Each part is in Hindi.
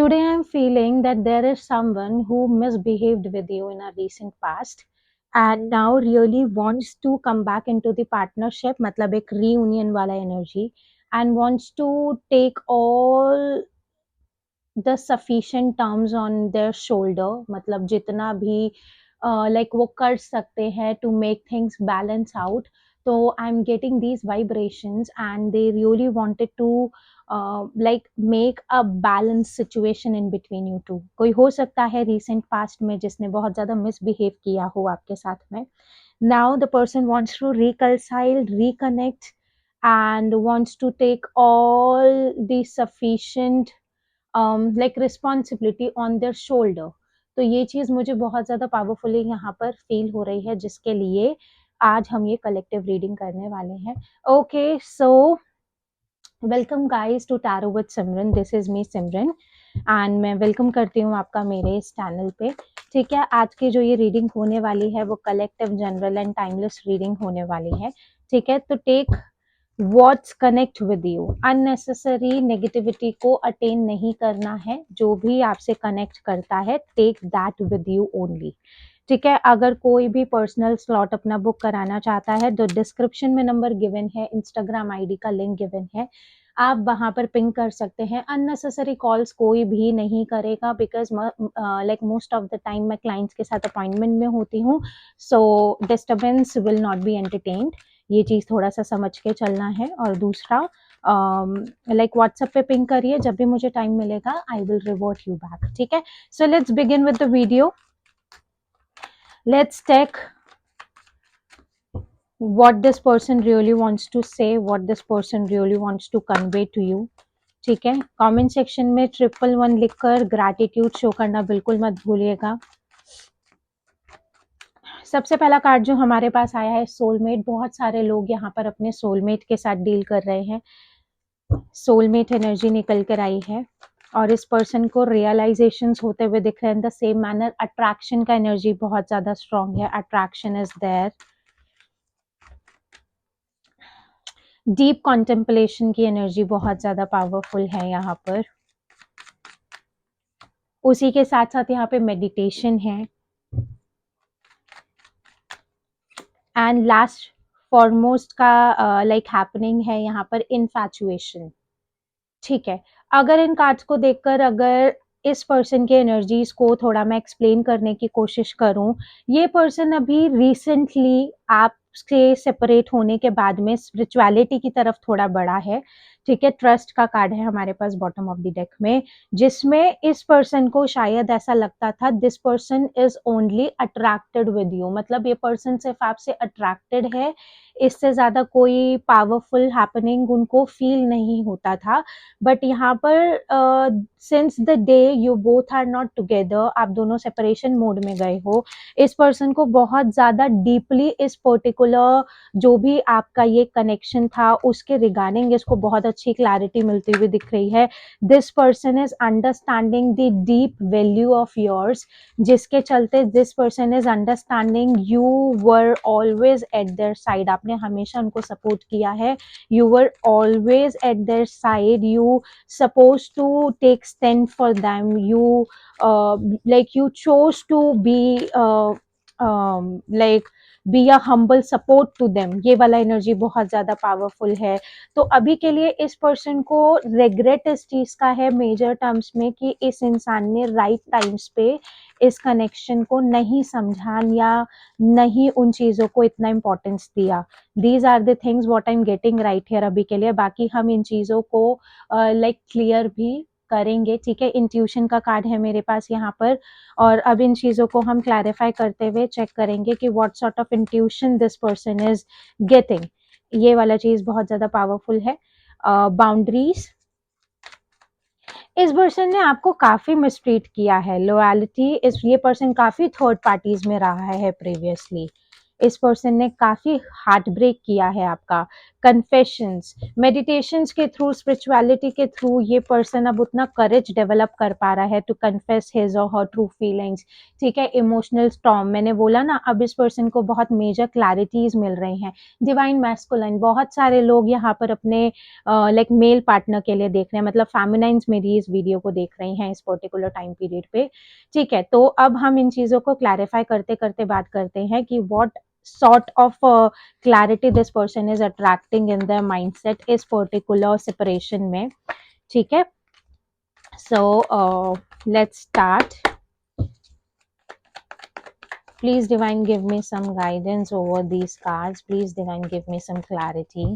today I'm feeling that there is someone who misbehaved with you in a recent past and now really wants to come back into the partnership, मतलब एक reunion वाला energy, and wants to take all the sufficient terms on their shoulder, मतलब जितना भी like वो कर सकते हैं to make things balance out. So I'm getting these vibrations and they really wanted to like make a balanced situation in between you two. कोई हो सकता है recent past में जिसने बहुत ज़्यादा misbehave किया हो आपके साथ में. Now the person wants to reconcile, reconnect, and wants to take all the sufficient like responsibility on their shoulder. तो ये चीज़ मुझे बहुत ज़्यादा पावरफुली यहाँ पर फील हो रही है, जिसके लिए आज हम ये कलेक्टिव रीडिंग करने वाले हैं. Okay, so welcome guys to tarot with Simran. This is me Simran and मैं वेलकम करती हूँ आपका मेरे इस चैनल पे. ठीक है, आज की जो ये रीडिंग होने वाली है वो collective, general and timeless reading होने वाली है. ठीक है, तो take what's connect with you. Unnecessary negativity को अटेन नहीं करना है. जो भी आपसे कनेक्ट करता है, take that with you only. ठीक है, अगर कोई भी पर्सनल स्लॉट अपना बुक कराना चाहता है तो डिस्क्रिप्शन में नंबर गिवन है, इंस्टाग्राम आईडी का लिंक गिवन है, आप वहां पर पिंग कर सकते हैं. अननेसेसरी कॉल्स कोई भी नहीं करेगा, because like most of the time मैं क्लाइंट्स के साथ अपॉइंटमेंट में होती हूँ, so disturbance will not be entertained. ये चीज़ थोड़ा सा समझ के चलना है. और दूसरा, लाइक व्हाट्सएप पे पिंग करिए, जब भी मुझे टाइम मिलेगा I will revert you back. ठीक है, so let's begin with the video. Let's take what this person really wants to say, what this person really wants to convey to you. ठीक है, कमेंट सेक्शन में 111 लिखकर ग्रैटिट्यूड शो करना बिल्कुल मत भूलिएगा. सबसे पहला कार्ड जो हमारे पास आया है, सोलमेट. बहुत सारे लोग यहाँ पर अपने सोलमेट के साथ डील कर रहे हैं. सोलमेट एनर्जी निकल कर आई है और इस पर्सन को रियलाइजेशंस होते हुए दिख रहे हैं. In the same manner attraction का एनर्जी बहुत ज्यादा स्ट्रांग है. Attraction is there. Deep contemplation की एनर्जी बहुत ज्यादा पावरफुल है यहाँ पर. उसी के साथ साथ यहाँ पे मेडिटेशन है. एंड लास्ट फॉरमोस्ट का लाइक हैपनिंग है यहाँ पर इनफैचुएशन. ठीक है, अगर इन कार्ड्स को देखकर अगर इस पर्सन के एनर्जीज को थोड़ा मैं एक्सप्लेन करने की कोशिश करूं, ये पर्सन अभी रिसेंटली आपसे सेपरेट होने के बाद में स्पिरिचुअलिटी की तरफ थोड़ा बढ़ा है. ठीक है, ट्रस्ट का कार्ड है हमारे पास बॉटम ऑफ द डेक में, जिसमें इस पर्सन को शायद ऐसा लगता था this person is only attracted with you. मतलब ये पर्सन सिर्फ आपसे अट्रैक्टेड है, इससे ज्यादा कोई पावरफुल हैपनिंग उनको फील नहीं होता था. बट यहाँ पर since the day you both are not together, आप दोनों सेपरेशन मोड में गए हो, इस पर्सन को बहुत ज्यादा डीपली इस पर्टिकुलर जो भी आपका ये कनेक्शन था उसके रिगार्डिंग इसको बहुत अच्छी क्लैरिटी मिलती हुई दिख रही है. This person is understanding the deep value of yours, जिसके चलते this person is understanding you were always at their side. आपने हमेशा उनको सपोर्ट किया है. You were always at their side. You supposed to take stand for them. You like you chose to be like be a humble support to them. ये वाला एनर्जी बहुत ज्यादा पावरफुल है. तो अभी के लिए इस पर्सन को रिग्रेट इस चीज का है मेजर टर्म्स में कि इस इंसान ने राइट टाइम्स पे इस कनेक्शन को नहीं समझा या नहीं उन चीजों को इतना इम्पोर्टेंस दिया. These are the things what I am getting right here अभी के लिए. बाकी हम इन चीजों को लाइक क्लियर भी करेंगे. ठीक है, इंट्यूशन का कार्ड है मेरे पास यहाँ पर, और अब इन चीजों को हम क्लैरिफाई करते हुए चेक करेंगे कि what sort of intuition this person is getting. ये वाला चीज बहुत ज्यादा पावरफुल है. बाउंड्रीज. इस पर्सन ने आपको काफी मिसट्रीट किया है. लॉयल्टी, इस ये पर्सन काफी थर्ड पार्टीज में रहा है प्रीवियसली. इस पर्सन ने काफ़ी हार्ट ब्रेक किया है आपका। कन्फेशंस, मेडिटेशंस के थ्रू, स्पिरिचुअलिटी के थ्रू ये पर्सन अब उतना करेज डेवलप कर पा रहा है टू कन्फेस हिज और हर ट्रू फीलिंग्स, ठीक है। इमोशनल स्टॉर्म, मैंने बोला ना, अब इस पर्सन को बहुत मेजर क्लैरिटीज मिल रही हैं। डिवाइन मैस्कुलाइन, बहुत सारे लोग यहाँ पर अपने लाइक मेल पार्टनर के लिए देख रहे हैं, मतलब फेमिनाइंस मेरी इस वीडियो को देख रही हैं इस पर्टिकुलर टाइम पीरियड पे, ठीक है। तो अब हम इन चीज़ों को क्लैरिफाई करते करते बात करते हैं कि what sort of clarity this person is attracting in their mindset इस particular separation में, ठीक है। So let's start. Please divine give me some guidance over these cards. Please divine give me some clarity.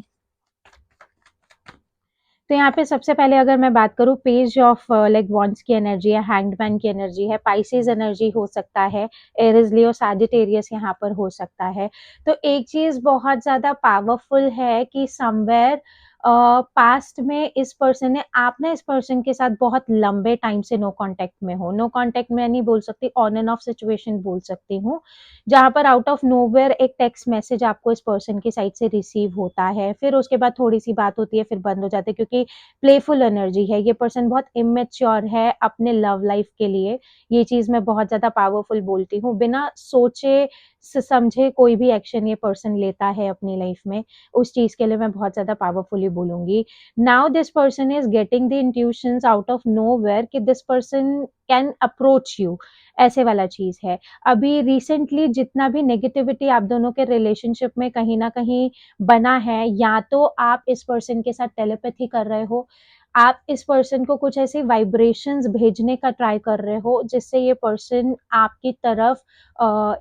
तो यहाँ पे सबसे पहले अगर मैं बात करूँ, पेज ऑफ लाइक वॉन्ड्स की एनर्जी है, हैंगमैन की एनर्जी है, पाइसेस एनर्जी हो सकता है, एरीज लियो सैजिटेरियस यहाँ पर हो सकता है। तो एक चीज बहुत ज्यादा पावरफुल है कि समवेयर पास्ट में इस पर्सन ने, आप ना इस पर्सन के साथ बहुत लंबे टाइम से नो कांटेक्ट में हो। नो कांटेक्ट में नहीं बोल सकती, ऑन एंड ऑफ सिचुएशन बोल सकती हूँ, जहाँ पर आउट ऑफ नोवेयर एक टेक्स्ट मैसेज आपको इस पर्सन की साइड से रिसीव होता है, फिर उसके बाद थोड़ी सी बात होती है, फिर बंद हो जाती है, क्योंकि प्लेफुल एनर्जी है। ये पर्सन बहुत इमेच्योर है अपने लव लाइफ के लिए, ये चीज मैं बहुत ज्यादा पावरफुल बोलती हूँ। बिना सोचे समझे कोई भी एक्शन ये पर्सन लेता है अपनी लाइफ में, उस चीज के लिए मैं बहुत ज्यादा पावरफुली बोलूंगी। Now this person is getting the intuitions out of nowhere कि this person can approach you, ऐसे वाला चीज है। अभी रिसेंटली जितना भी नेगेटिविटी आप दोनों के रिलेशनशिप में कहीं ना कहीं बना है, या तो आप इस पर्सन के साथ टेलीपैथी कर रहे हो, आप इस पर्सन को कुछ ऐसी वाइब्रेशंस भेजने का ट्राई कर रहे हो जिससे ये पर्सन आपकी तरफ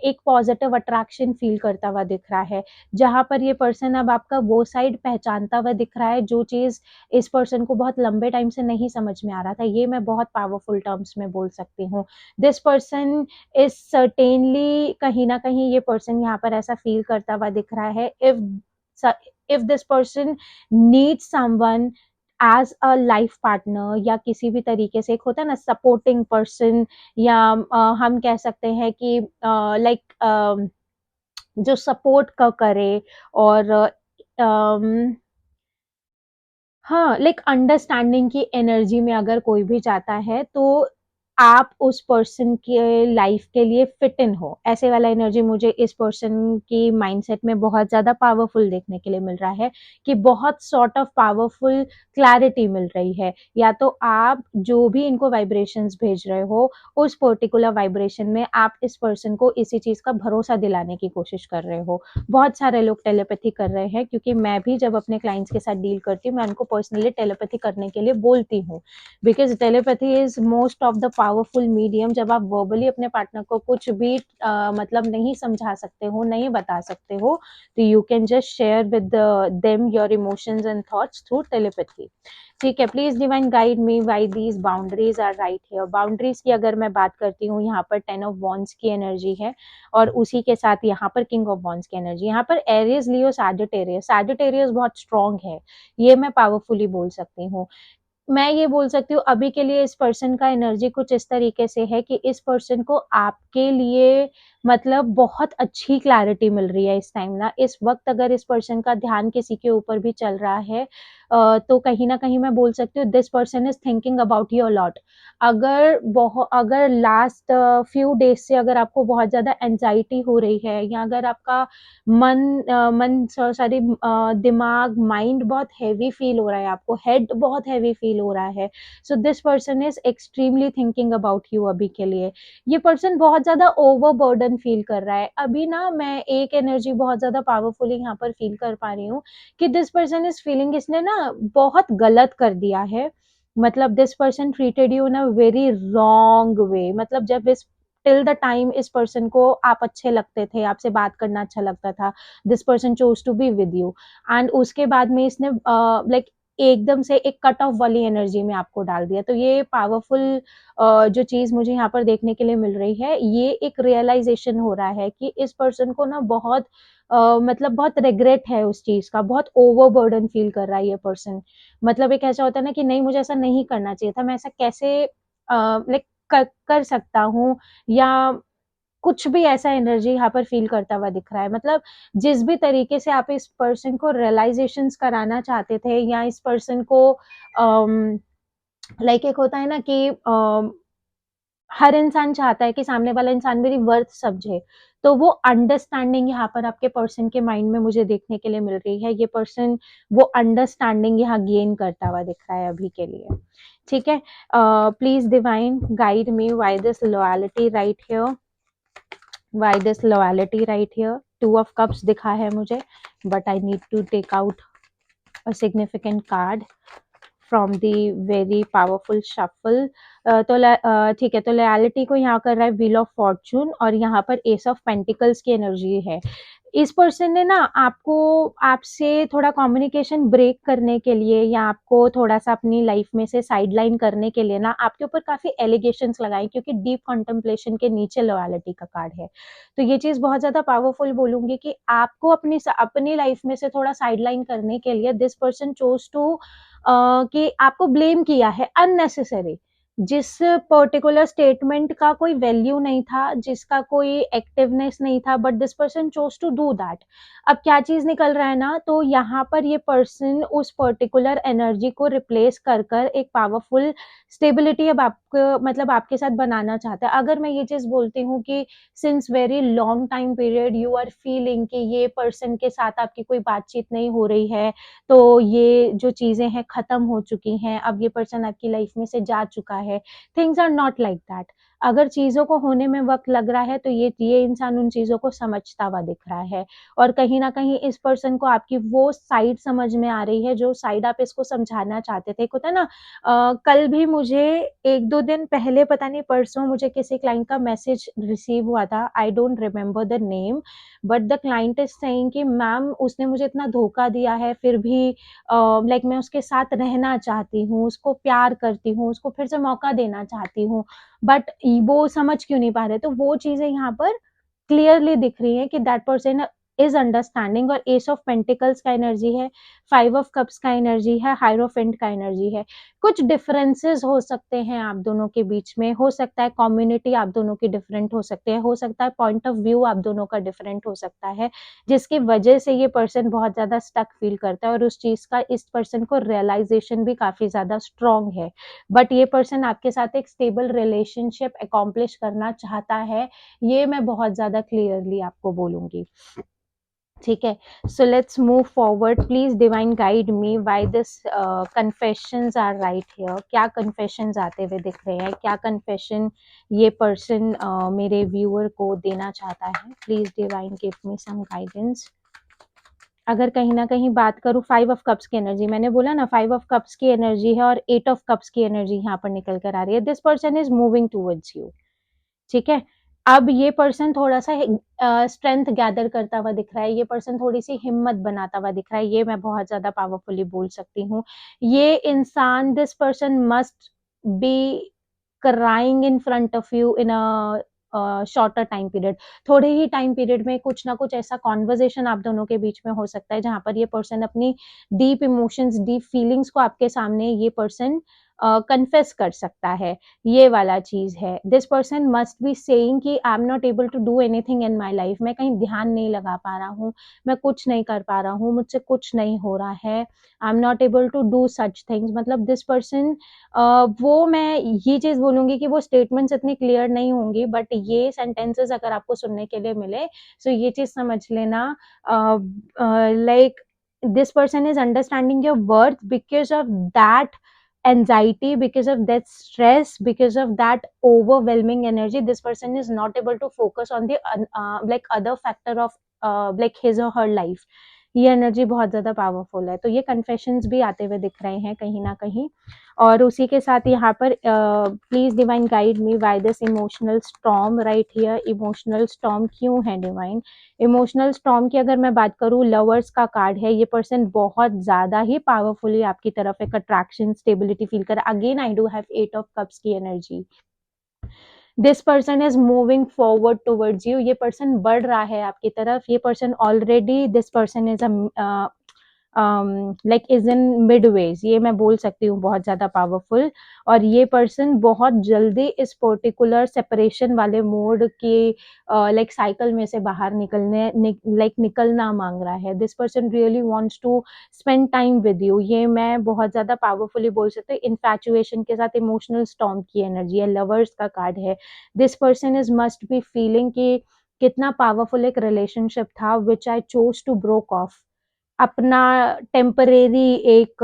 एक पॉजिटिव अट्रैक्शन फील करता हुआ दिख रहा है, जहां पर ये पर्सन अब आपका वो साइड पहचानता हुआ दिख रहा है जो चीज इस पर्सन को बहुत लंबे टाइम से नहीं समझ में आ रहा था। ये मैं बहुत पावरफुल टर्म्स में बोल सकती हूँ। दिस पर्सन इज सर्टेनली, कहीं ना कहीं ये पर्सन यहाँ पर ऐसा फील करता हुआ दिख रहा है, if this person need someone as a life partner, या किसी भी तरीके से, एक होता है ना सपोर्टिंग पर्सन, या हम कह सकते हैं कि लाइक जो सपोर्ट का करे, और हाँ, लाइक अंडरस्टैंडिंग की एनर्जी में अगर कोई भी जाता है, तो आप उस पर्सन के लाइफ के लिए फिट इन हो, ऐसे वाला एनर्जी मुझे इस पर्सन की माइंडसेट में बहुत ज़्यादा पावरफुल देखने के लिए मिल रहा है, कि बहुत सॉर्ट ऑफ पावरफुल क्लैरिटी मिल रही है। या तो आप जो भी इनको वाइब्रेशंस भेज रहे हो, उस पर्टिकुलर वाइब्रेशन में आप इस पर्सन को इसी चीज़ का भरोसा दिलाने की कोशिश कर रहे हो। बहुत सारे लोग टेलीपैथी कर रहे हैं, क्योंकि मैं भी जब अपने क्लाइंट्स के साथ डील करती हूँ, मैं उनको पर्सनली टेलीपैथी करने के लिए बोलती हूँ, because telepathy is most of the powerful medium. जब आप वर्बली अपने पार्टनर को कुछ भी मतलब नहीं समझा सकते हो, नहीं बता सकते हो, तो you can just share with them your emotions and thoughts through telepathy, ठीक है। Please divine guide me why these boundaries are right here. Boundaries की अगर मैं बात करती हूँ, यहाँ पर 10 ऑफ वॉन्ड्स की एनर्जी है, और उसी के साथ यहाँ पर किंग ऑफ वॉन्ड्स की एनर्जी। यहाँ पर एरीज लियो सैजिटेरियस, सैजिटेरियस बहुत स्ट्रांग है, ये मैं पावरफुली बोल सकती हूँ। मैं ये बोल सकती हूँ अभी के लिए इस पर्सन का एनर्जी कुछ इस तरीके से है कि इस पर्सन को आपके लिए मतलब बहुत अच्छी क्लैरिटी मिल रही है इस टाइम ना। इस वक्त अगर इस पर्सन का ध्यान किसी के ऊपर भी चल रहा है, तो कहीं ना कहीं मैं बोल सकती हूँ this person is thinking about you a lot. अगर लास्ट फ्यू डेज से अगर आपको बहुत ज्यादा एंजाइटी हो रही है, या अगर आपका मन सॉरी दिमाग, माइंड बहुत हैवी फील हो रहा है, आपको हेड बहुत हैवी फील हो रहा है, so this person is extremely thinking about you अभी के लिए। ये पर्सन बहुत ज्यादा ओवरबर्डन फील कर रहा है अभी ना। मैं एक एनर्जी बहुत ज्यादा पावरफुली यहाँ पर फील कर पा रही हूँ कि दिस पर्सन इज फीलिंग इसने ना बहुत गलत कर दिया है, मतलब this person treated you in a very wrong way. मतलब जब इस टिल द टाइम इस पर्सन को आप अच्छे लगते थे, आपसे बात करना अच्छा लगता था, this person chose to be with you, and उसके बाद में इसने लाइक एकदम से एक कट ऑफ वाली एनर्जी में आपको डाल दिया। तो ये पावरफुल जो चीज मुझे यहाँ पर देखने के लिए मिल रही है, ये एक रियलाइजेशन हो रहा है कि इस पर्सन को ना बहुत मतलब बहुत रिग्रेट है उस चीज का, बहुत ओवरबर्डन फील कर रहा है ये पर्सन। मतलब एक ऐसा होता है ना कि नहीं, मुझे ऐसा नहीं करना चाहिए था, मैं ऐसा कैसे लाइक कर सकता हूँ, या कुछ भी ऐसा एनर्जी यहाँ पर फील करता हुआ दिख रहा है। मतलब जिस भी तरीके से आप इस पर्सन को रियलाइजेशंस कराना चाहते थे या इस पर्सन को लाइक एक होता है ना कि हर इंसान चाहता है कि सामने वाला इंसान मेरी वर्थ समझे, तो वो अंडरस्टैंडिंग यहाँ पर आपके पर्सन के माइंड में मुझे देखने के लिए मिल रही है। ये पर्सन वो अंडरस्टैंडिंग यहाँ गेन करता हुआ दिख रहा है अभी के लिए। ठीक है, please divine guide me why this loyalty right here, why this loyalty right here. Two of cups दिखा है मुझे, but I need to take out a significant card from the very powerful shuffle. तो ठीक है, तो लॉयल्टी को यहाँ कर रहा है व्हील ऑफ फॉर्चून और यहाँ पर एस ऑफ पेंटिकल्स की एनर्जी है। इस पर्सन ने ना आपको आपसे थोड़ा कम्युनिकेशन ब्रेक करने के लिए या आपको थोड़ा सा अपनी लाइफ में से साइडलाइन करने के लिए ना आपके ऊपर काफी एलिगेशंस लगाए, क्योंकि डीप कंटेम्पलेशन के नीचे लॉयल्टी का कार्ड है। तो ये चीज बहुत ज्यादा पावरफुल बोलूंगी कि आपको अपनी लाइफ में से थोड़ा साइडलाइन करने के लिए दिस पर्सन चोज टू कि आपको ब्लेम किया है अननेसेसरी, जिस पर्टिकुलर स्टेटमेंट का कोई वैल्यू नहीं था, जिसका कोई एक्टिवनेस नहीं था, but this person chose to do that. अब क्या चीज निकल रहा है ना, तो यहाँ पर ये पर्सन उस पर्टिकुलर एनर्जी को रिप्लेस कर कर एक पावरफुल स्टेबिलिटी अब आपको मतलब आपके साथ बनाना चाहता है। अगर मैं ये चीज बोलती हूँ कि since very long time period you are feeling कि ये पर्सन के साथ आपकी कोई बातचीत नहीं हो रही है, तो ये जो चीजें हैं खत्म हो चुकी हैं, अब ये पर्सन आपकी लाइफ में से जा चुका है। Things are not like that. अगर चीजों को होने में वक्त लग रहा है तो ये इंसान उन चीजों को समझता हुआ दिख रहा है, और कहीं ना कहीं इस पर्सन को आपकी वो साइड समझ में आ रही है जो साइड आप इसको समझाना चाहते थे। एक होता है ना, कल भी मुझे एक दो दिन पहले पता नहीं परसों मुझे किसी क्लाइंट का मैसेज रिसीव हुआ था, I don't remember the name, but the client is saying कि मैम उसने मुझे इतना धोखा दिया है, फिर भी लाइक मैं उसके साथ रहना चाहती हूँ, उसको प्यार करती हूँ, उसको फिर से मौका देना चाहती हूँ, बट वो समझ क्यों नहीं पा रहे। तो वो चीजें यहाँ पर क्लियरली दिख रही है कि दैट पर्सन इज अंडरस्टैंडिंग। और एस ऑफ पेंटिकल्स का एनर्जी है, फाइव ऑफ कप्स का एनर्जी है, हायरोफेंट का एनर्जी है। कुछ डिफरेंसेस हो सकते हैं आप दोनों के बीच में, हो सकता है कम्युनिटी आप दोनों की डिफरेंट हो सकते हैं, हो सकता है पॉइंट ऑफ व्यू आप दोनों का डिफरेंट हो सकता है, जिसकी वजह से ये पर्सन बहुत ज्यादा स्टक फील करता है और उस चीज का इस पर्सन को रियलाइजेशन भी काफी ज्यादा स्ट्रांग है। बट ये पर्सन आपके साथ एक स्टेबल रिलेशनशिप अकॉम्प्लिश करना चाहता है, ये मैं बहुत ज्यादा क्लियरली आपको बोलूंगी। ठीक है, so let's move forward. Please divine guide me why this confessions are right here. क्या कन्फेशंस आते हुए दिख रहे हैं, क्या कन्फेशन ये पर्सन मेरे व्यूअर को देना चाहता है। Please divine give me some guidance. अगर कहीं ना कहीं बात करूं फाइव ऑफ कप्स की एनर्जी, मैंने बोला ना फाइव ऑफ कप्स की एनर्जी है और एट ऑफ कप्स की एनर्जी यहाँ पर निकल कर आ रही है। This person is moving towards you. ठीक है, अब ये पर्सन थोड़ा सा स्ट्रेंथ गैदर करता हुआ दिख रहा है, ये पर्सन थोड़ी सी हिम्मत बनाता हुआ दिख रहा है, ये मैं बहुत ज्यादा पावरफुली बोल सकती हूँ। ये इंसान, this person must B crying in front of you in a shorter time period. थोड़े ही टाइम पीरियड में कुछ ना कुछ ऐसा कॉन्वर्जेशन आप दोनों के बीच में हो सकता है जहां पर ये पर्सन अपनी डीप इमोशंस, डीप फीलिंग्स को आपके सामने ये पर्सन कन्फेस कर सकता है। ये वाला चीज है। This person must be saying कि I am not able to do anything in my life. मैं कहीं ध्यान नहीं लगा पा रहा हूँ, मैं कुछ नहीं कर पा रहा हूँ, मुझसे कुछ नहीं हो रहा है, I am not able to do such things. मतलब दिस पर्सन वो मैं ये चीज बोलूंगी कि वो स्टेटमेंट्स इतनी क्लियर नहीं होंगी, बट ये सेंटेंसेस अगर आपको सुनने के लिए मिले तो ये चीज समझ लेना, like this person is understanding your worth because of that anxiety, because of that stress, because of that overwhelming energy. This person is not able to focus on the like other factor of like his or her life. ये एनर्जी बहुत ज्यादा पावरफुल है, तो ये कन्फेशंस भी आते हुए दिख रहे हैं कहीं ना कहीं। और उसी के साथ यहाँ पर please divine guide me why this emotional storm right here. Emotional storm क्यों है डिवाइन? इमोशनल स्टॉर्म की अगर मैं बात करूँ, लवर्स का कार्ड है, ये पर्सन बहुत ज्यादा ही पावरफुली आपकी तरफ एक अट्रैक्शन, स्टेबिलिटी फील कर। Again I do have eight of cups की एनर्जी। This person is moving forward towards you. ये पर्सन बढ़ रहा है आपकी तरफ। ये person already, this person is like is in midways, ये मैं बोल सकती हूँ बहुत ज्यादा पावरफुल। और ये पर्सन बहुत जल्दी इस पर्टिकुलर सेपरेशन वाले मोड के लाइक साइकिल में से बाहर निकलना मांग रहा है। This person really wants to spend time with you, ये मैं बहुत ज्यादा पावरफुली बोल सकती हूँ। इन्फैचुएशन के साथ इमोशनल स्टॉर्म की एनर्जी है, लवर्स का कार्ड है। This person is must be feeling कि कितना पावरफुल एक रिलेशनशिप था which I chose to broke off, अपना टेम्परेरी एक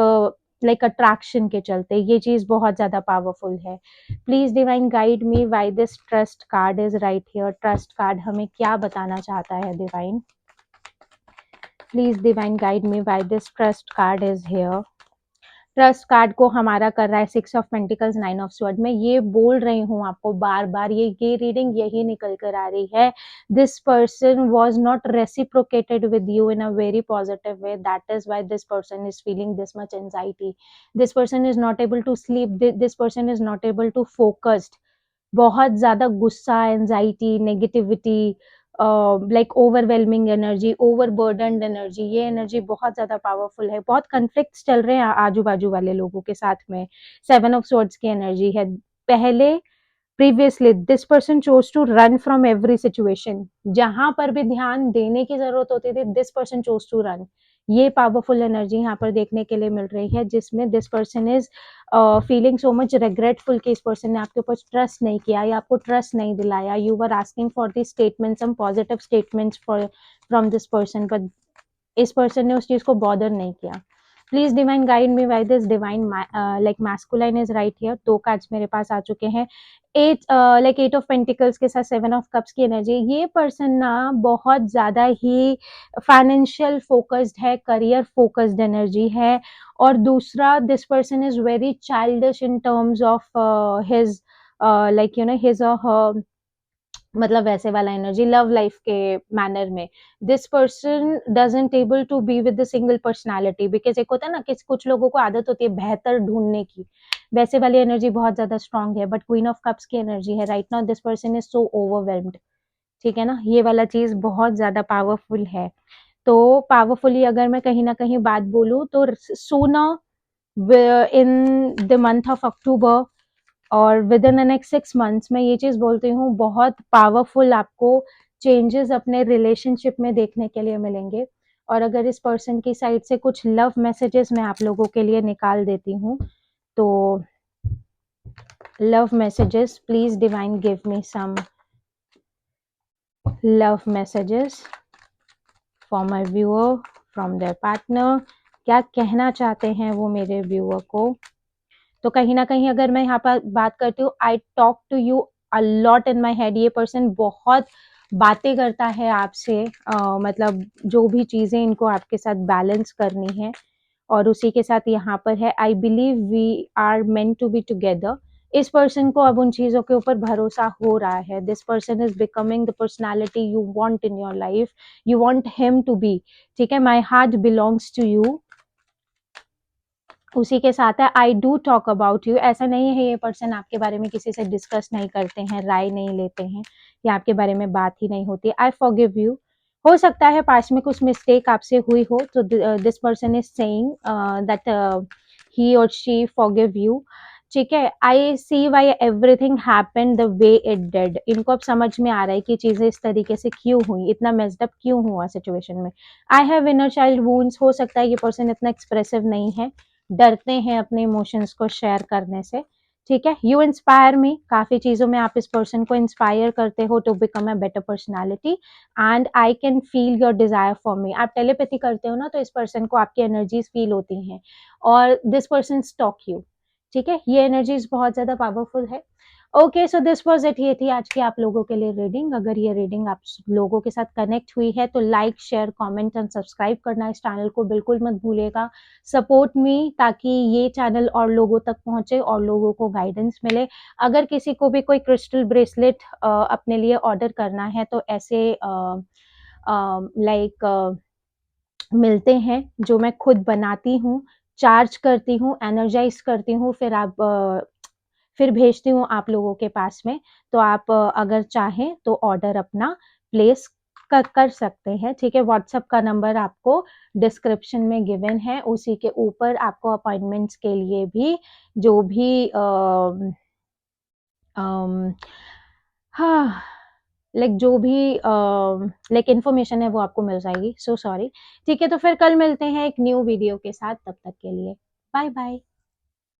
लाइक अट्रैक्शन के चलते। ये चीज बहुत ज्यादा पावरफुल है। Please divine guide me why this trust card is right here. Trust card हमें क्या बताना चाहता है divine? Please divine guide me why this trust card is here. Trust card को हमारा कर रहा है 6 ऑफ पेंटिकल्स, 9 ऑफ स्वॉर्ड। मैं ये बोल रही हूँ आपको बार बार, ये रीडिंग यही निकल कर आ रही है। This person was not reciprocated with you in a very positive way, that is why this person is feeling this much anxiety. This person is not able to sleep, this person is not able to focused. बहुत ज्यादा गुस्सा, anxiety, negativity, like overwhelming energy, overburdened energy, ये एनर्जी बहुत ज्यादा पावरफुल है। बहुत कन्फ्लिक्ट्स चल रहे हैं आजू बाजू वाले लोगों के साथ में। 7 ऑफ स्वॉर्ड्स की एनर्जी है। पहले previously this person chose to run from every situation, जहां पर भी ध्यान देने की जरूरत होती थी this person chose to run. ये पावरफुल एनर्जी यहाँ पर देखने के लिए मिल रही है, जिसमें this person is feeling so much regretful कि इस पर्सन ने आपके ऊपर ट्रस्ट नहीं किया या आपको ट्रस्ट नहीं दिलाया। You were asking for the statement, some positive statements for from this person, but इस पर्सन ने उस चीज को बॉदर नहीं किया। Please divine guide me why this divine like masculine is right here. 2 cards मेरे पास आ चुके हैं। 8 ऑफ पेंटिकल्स के साथ 7 ऑफ कप्स की एनर्जी। ये पर्सन ना बहुत ज्यादा ही फाइनेंशियल फोकस्ड है, करियर फोकस्ड एनर्जी है। और दूसरा, this person is very childish in terms of his like his मतलब वैसे वाला एनर्जी लव लाइफ के मैनर में। This person doesn't able to be with the single personality, because एक होता है ना कि कुछ लोगों को आदत होती है बेहतर ढूंढने की, वैसे वाली एनर्जी बहुत ज्यादा स्ट्रांग है। बट क्वीन ऑफ कप्स की एनर्जी है right now, this person is so overwhelmed. ठीक है ना, ये वाला चीज बहुत ज्यादा पावरफुल है। तो पावरफुली अगर मैं कहीं ना कहीं बात बोलूं तो सोना in the month of October और within the next 6 months मैं ये चीज बोलती हूँ बहुत पावरफुल आपको चेंजेस अपने रिलेशनशिप में देखने के लिए मिलेंगे। और अगर इस पर्सन की साइड से कुछ लव मैसेजेस मैं आप लोगों के लिए निकाल देती हूँ, तो love messages, please divine give me some love messages for my viewer from their partner. क्या कहना चाहते हैं वो मेरे व्यूअर को? तो कहीं ना कहीं अगर मैं यहाँ पर बात करती हूँ, I talk to you a lot in my head. ये पर्सन बहुत बातें करता है आपसे, मतलब जो भी चीजें इनको आपके साथ बैलेंस करनी है। और उसी के साथ यहाँ पर है, I believe we are meant to be together. इस पर्सन को अब उन चीजों के ऊपर भरोसा हो रहा है। This person is becoming the personality you want in your life, you want him to be. ठीक है, my heart belongs to you. उसी के साथ है, I do talk about you. ऐसा नहीं है ये पर्सन आपके बारे में किसी से डिस्कस नहीं करते हैं, राय नहीं लेते हैं, या आपके बारे में बात ही नहीं होती। I forgive you. हो सकता है पास्ट में कुछ मिस्टेक आपसे हुई हो, तो this person is saying that he और शी फॉरगिव यू। ठीक है, I see why everything happen the way it did. इनको अब समझ में आ रहा है कि चीजें इस तरीके से क्यों हुई, इतना मेस्ड अप क्यों हुआ सिचुएशन में। I have inner child wounds. हो सकता है ये पर्सन इतना एक्सप्रेसिव नहीं है, डरते हैं अपने इमोशंस को शेयर करने से। ठीक है, यू इंस्पायर मी। काफी चीजों में आप इस पर्सन को इंस्पायर करते हो to become a better personality, and I can feel your desire for me. आप टेलीपैथी करते हो ना, तो इस पर्सन को आपकी एनर्जीज फील होती हैं, और दिस पर्सन स्टॉक यू। ठीक है, ये एनर्जीज बहुत ज्यादा पावरफुल है। Okay, so this was it. ये थी आज की आप लोगों के लिए रीडिंग। अगर ये रीडिंग आप लोगों के साथ कनेक्ट हुई है तो like, share, comment and subscribe करना इस चैनल को बिल्कुल मत भूलिएगा। सपोर्ट मी, ताकि ये चैनल और लोगों तक पहुंचे और लोगों को गाइडेंस मिले। अगर किसी को भी कोई क्रिस्टल ब्रेसलेट अपने लिए ऑर्डर करना है तो ऐसे लाइक मिलते हैं, जो मैं खुद बनाती हूँ, चार्ज करती हूँ, एनर्जाइज करती हूँ, फिर भेजती हूँ आप लोगों के पास में। तो आप अगर चाहें तो ऑर्डर अपना प्लेस कर सकते हैं, ठीक है। व्हाट्सएप का नंबर आपको डिस्क्रिप्शन में गिवन है, उसी के ऊपर आपको अपॉइंटमेंट्स के लिए भी जो भी हाँ, लाइक जो भी लाइक इन्फॉर्मेशन है वो आपको मिल जाएगी। So sorry. ठीक है, तो फिर कल मिलते हैं एक न्यू वीडियो के साथ, तब तक के लिए बाय बाय।